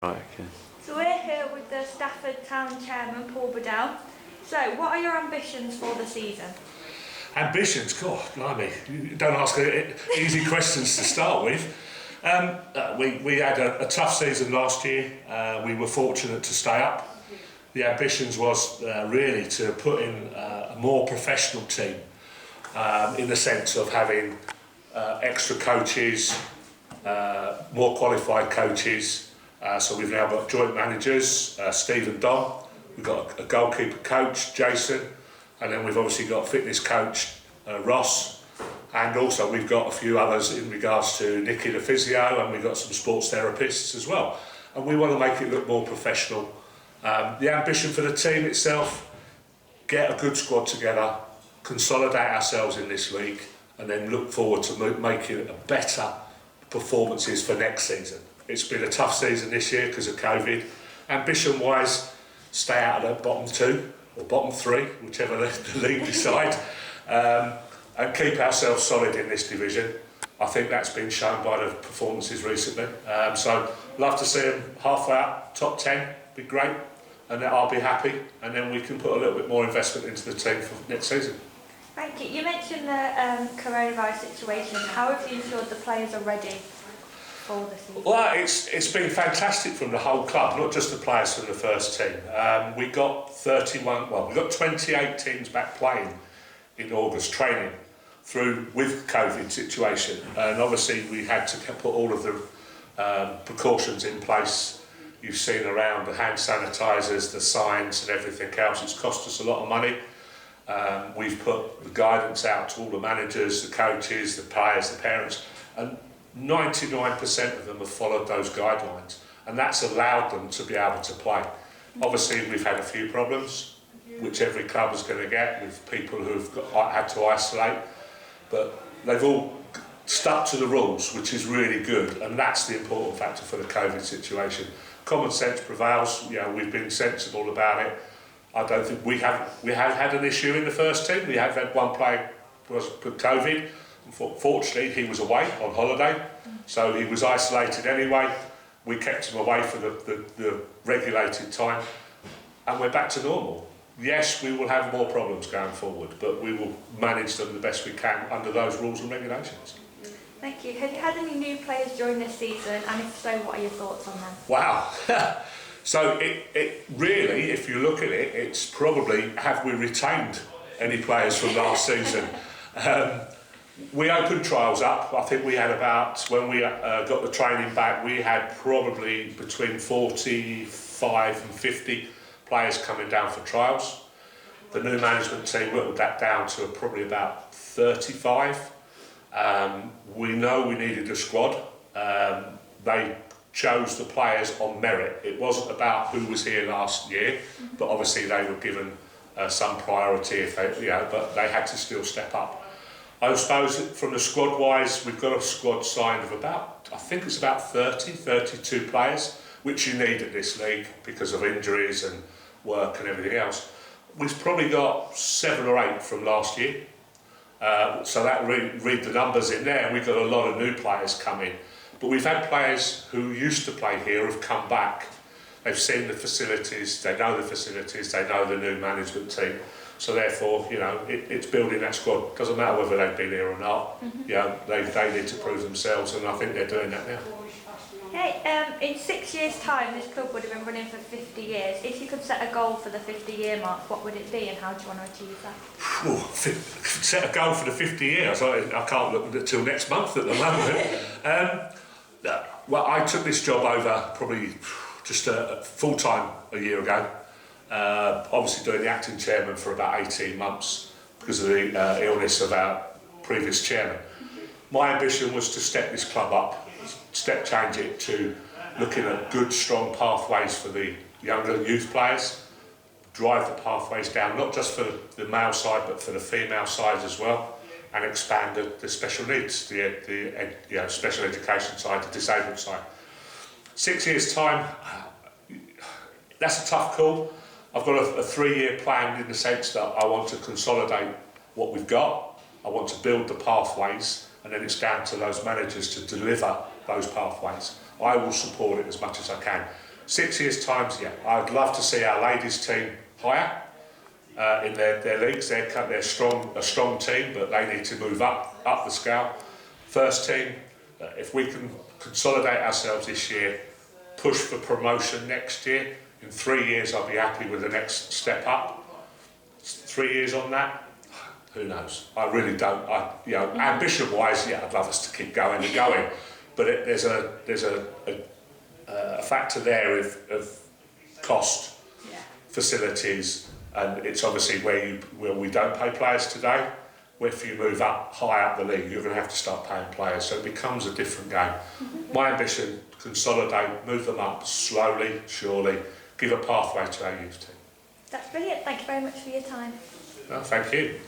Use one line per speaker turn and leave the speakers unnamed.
Right, okay.
So we're here with the Stafford Town chairman, Paul Bedell. So, what are your ambitions for the season?
Ambitions? God, blimey, you don't ask easy questions to start with. We had a tough season last year. We were fortunate to stay up. The ambitions was really to put in a more professional team in the sense of having extra coaches, more qualified coaches. So we've now got joint managers, Steve and Dom. We've got a goalkeeper coach, Jason, and then we've obviously got a fitness coach, Ross, and also we've got a few others in regards to Nicky the physio, and we've got some sports therapists as well. And we want to make it look more professional. The ambition for the team itself, get a good squad together, consolidate ourselves in this league, and then look forward to making a better performances for next season. It's been a tough season this year because of COVID. Ambition-wise, stay out of the bottom two or bottom three, whichever the league decide, and keep ourselves solid in this division. I think that's been shown by the performances recently. So, love to see them halfway up, top 10, be great, and then I'll be happy, and then we can put a little bit more investment into the team for next season.
Thank you. You mentioned the coronavirus situation. How have you ensured the players are ready for the season?
Well, it's been fantastic from the whole club, not just the players from the first team. We got 28 teams back playing in August, training through with COVID situation, and obviously we had to put all of the precautions in place. You've seen around the hand sanitisers, the signs and everything else. It's cost us a lot of money. We've put the guidance out to all the managers, the coaches, the players, the parents, and 99% of them have followed those guidelines, and that's allowed them to be able to play. Obviously, we've had a few problems, which every club is going to get, with people who've had to isolate, but they've all stuck to the rules, which is really good, and that's the important factor for the COVID situation. Common sense prevails. You know, we've been sensible about it. I don't think we have had an issue in the first team. We have had one player was with COVID. Fortunately, he was away on holiday, so he was isolated anyway. We kept him away for the regulated time, and we're back to normal. Yes, we will have more problems going forward, but we will manage them the best we can under those rules and regulations.
Thank you. Have you had any new players join this season, and if so, what are your thoughts on them?
Wow. So it really, if you look at it, it's probably, have we retained any players from last season? We opened trials up. I think we had about, when we got the training back, we had probably between 45 and 50 players coming down for trials. The new management team whittled that down to probably about 35. We know we needed a squad. They chose the players on merit. It wasn't about who was here last year, but obviously they were given some priority if they, but they had to still step up. I suppose from the squad-wise, we've got a squad signed of about, I think it's about 32 players, which you need at this league because of injuries and work and everything else. We've probably got 7 or 8 from last year. So that read the numbers in there, we've got a lot of new players come in. But we've had players who used to play here have come back. They've seen the facilities, they know the facilities, they know the new management team. So therefore, it's building that squad. Doesn't matter whether they've been here or not. They need to prove themselves, and I think they're doing that now.
Okay, in 6 years' time, this club would have been running for 50 years. If you could set a goal for the 50-year mark, what would it be, and how do you want to achieve that?
Set a goal for the 50 years. I can't look until next month at the moment. Well, I took this job over probably just full-time a year ago. Obviously doing the acting chairman for about 18 months because of the illness of our previous chairman. My ambition was to step this club up, change it to looking at good, strong pathways for the younger youth players, drive the pathways down, not just for the male side, but for the female side as well, and expand the special needs, the special education side, the disabled side. 6 years' time, that's a tough call. I've got a 3-year plan in the sense that I want to consolidate what we've got, I want to build the pathways, and then it's down to those managers to deliver those pathways. I will support it as much as I can. 6 years' time, yeah, I'd love to see our ladies' team higher in their leagues. They're a strong team, but they need to move up the scale. First team, if we can consolidate ourselves this year, push for promotion next year. In 3 years, I'll be happy with the next step up. 3 years on that, who knows? I really don't. Ambition-wise, yeah, I'd love us to keep going and going, but there's a factor there of cost, facilities, and it's obviously where we don't pay players today. If you move high up the league, you're going to have to start paying players, so it becomes a different game. My ambition: consolidate, move them up slowly, surely, give a pathway to our youth team.
That's brilliant. Thank you very much for your time.
Well, thank you.